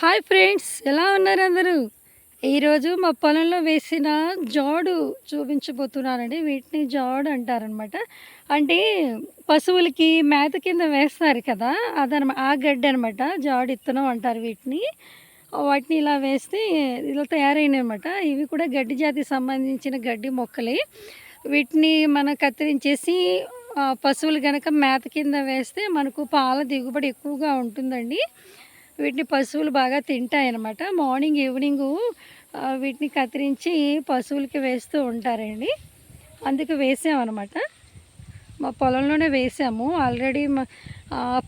Hi friends, ఎలా ఉన్నారు అందరూ? ఈరోజు మా పొలంలో వేసిన జాడు చూపించబోతున్నానండి. వీటిని జాడు అంటారనమాట. అంటే పశువులకి మేత కింద వేస్తారు కదా, ఆ గడ్డి అనమాట. జాడు ఇత్తనం అంటారు వీటిని. వాటిని ఇలా వేస్తే ఇలా తయారైనవి అనమాట. ఇవి కూడా గడ్డి జాతికి సంబంధించిన గడ్డి మొక్కలే. వీటిని మనం కత్తిరించేసి పశువులు కనుక మేత కింద వేస్తే మనకు పాల దిగుబడి ఎక్కువగా ఉంటుందండి. వీటిని పశువులు బాగా తింటాయన్నమాట. మార్నింగ్ ఈవినింగు వీటిని కత్తిరించి పశువులకి వేస్తూ ఉంటారండి. అందుకు వేసామన్నమాట. మా పొలంలోనే వేసాము. ఆల్రెడీ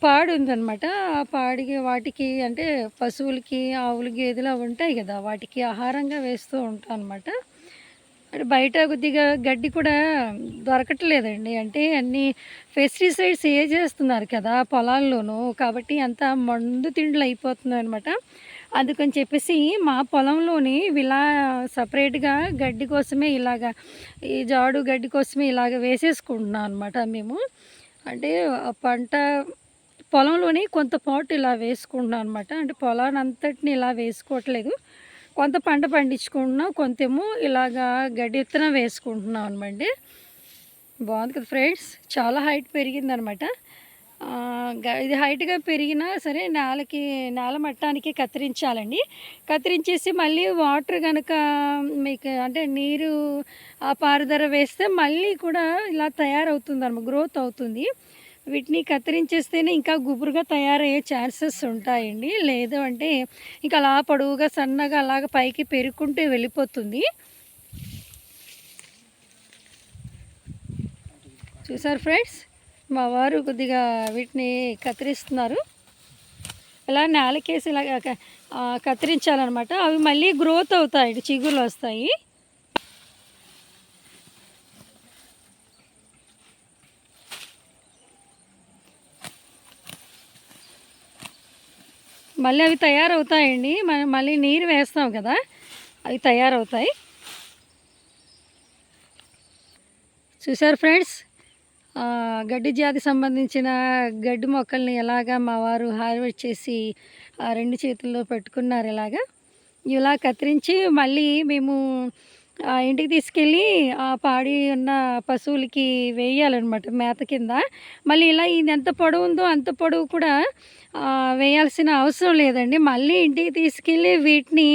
పాడు ఉందన్నమాట. ఆ పాడికి వాటికి అంటే పశువులకి ఆవులు గేదెలు అవి ఉంటాయి కదా, వాటికి ఆహారంగా వేస్తూ ఉంటాం అనమాట. అంటే బయట కొద్దిగా గడ్డి కూడా దొరకట్లేదండి. అంటే అన్నీ పెస్టిసైడ్స్ చేస్తున్నారు కదా పొలాల్లోనూ, కాబట్టి అంత మందు తిండ్లు అయిపోతున్నాయి అనమాట. అందుకని చెప్పేసి మా పొలంలోని ఇలా సపరేట్గా గడ్డి కోసమే ఇలాగా ఈ జాడు గడ్డి కోసమే ఇలాగ వేసేసుకుంటున్నాం అనమాట మేము. అంటే పంట పొలంలోని కొంత పాటు ఇలా వేసుకుంటున్నాం అనమాట. అంటే పొలాన్ని అంతటిని ఇలా వేసుకోవట్లేదు. కొంత పంట పండించుకుంటున్నాం, కొంతేమో ఇలాగా గడ్డి విత్తనం వేసుకుంటున్నాం అనమాట. బాగుంది కదా ఫ్రెండ్స్, చాలా హైట్ పెరిగిందనమాట. ఇది హైట్గా పెరిగినా సరే నేల మట్టానికి కత్తిరించాలండి. కత్తిరించేసి మళ్ళీ వాటర్ కనుక మీకు అంటే నీరు పారుదల వేస్తే మళ్ళీ కూడా ఇలా తయారవుతుంది అనమాట, గ్రోత్ అవుతుంది. వీటిని కత్తిరించేస్తేనే ఇంకా గుబురుగా తయారయ్యే ఛాన్సెస్ ఉంటాయండి. లేదు అంటే ఇంకా అలా పొడవుగా సన్నగా అలాగ పైకి పెరుక్కుంటూ వెళ్ళిపోతుంది. చూసారు ఫ్రెండ్స్, మా వారు కొద్దిగా వీటిని కత్తిరిస్తున్నారు. ఇలా నేలకేసి ఇలా కత్తిరించాలన్నమాట. అవి మళ్ళీ గ్రోత్ అవుతాయి, చిగుర్లు వస్తాయి. మళ్ళీ అవి తయారవుతాయండి. మనం మళ్ళీ నీరు వేస్తాం కదా, అవి తయారవుతాయి. చూసారు ఫ్రెండ్స్, గడ్డి జాతి సంబంధించిన గడ్డి మొక్కల్ని ఎలాగా మా వారు హార్వెస్ట్ చేసి 2 చేతుల్లో పెట్టుకున్నారు. ఇలా కత్తిరించి మళ్ళీ మేము ఇంటికి తీసుకెళ్ళి ఆ పాడి ఉన్న పశువులకి వేయాలన్నమాట మేత కింద. మళ్ళీ ఇలా ఇది ఎంత పొడవు ఉందో అంత పొడవు కూడా వేయాల్సిన అవసరం లేదండి. మళ్ళీ ఇంటికి తీసుకెళ్ళి వీటిని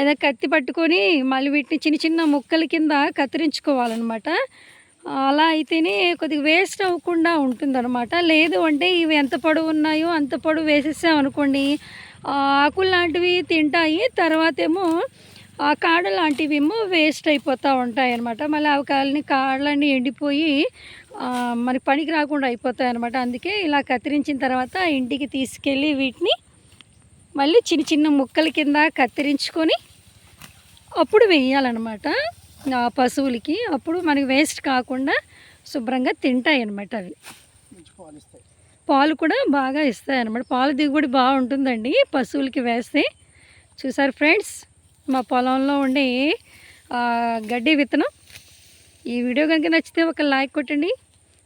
ఏదో కత్తి పట్టుకొని మళ్ళీ వీటిని చిన్న చిన్న ముక్కల కింద కత్తిరించుకోవాలన్నమాట. అలా అయితేనే కొద్దిగా వేస్ట్ అవ్వకుండా ఉంటుందన్నమాట. లేదు అంటే ఇవి ఎంత పొడవు ఉన్నాయో అంత పొడవు వేసేసామనుకోండి, ఆకులు లాంటివి తింటాయి. తర్వాత ఏమో ఆ కాడ లాంటివేమో వేస్ట్ అయిపోతూ ఉంటాయి అన్నమాట. మళ్ళీ అవి కాడలన్నీ ఎండిపోయి మనకి పనికి రాకుండా అయిపోతాయి అన్నమాట. అందుకే ఇలా కత్తిరించిన తర్వాత ఇంటికి తీసుకెళ్ళి వీటిని మళ్ళీ చిన్న చిన్న ముక్కల కింద కత్తిరించుకొని అప్పుడు వేయాలన్నమాట పశువులకి. అప్పుడు మనకి వేస్ట్ కాకుండా శుభ్రంగా తింటాయి అన్నమాట. అవి పాలు కూడా బాగా ఇస్తాయి అన్నమాట. పాలు దిగుబడి బాగుంటుందండి పశువులకి వేస్తే. చూసారు ఫ్రెండ్స్, మా పొలంలో ఉండే గడ్డి విత్తనం. ఈ వీడియో కనుక నచ్చితే ఒక లైక్ కొట్టండి,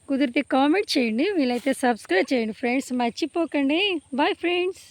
కుదిరితే కామెంట్ చేయండి, వీలైతే సబ్స్క్రైబ్ చేయండి ఫ్రెండ్స్, మర్చిపోకండి. Bye friends.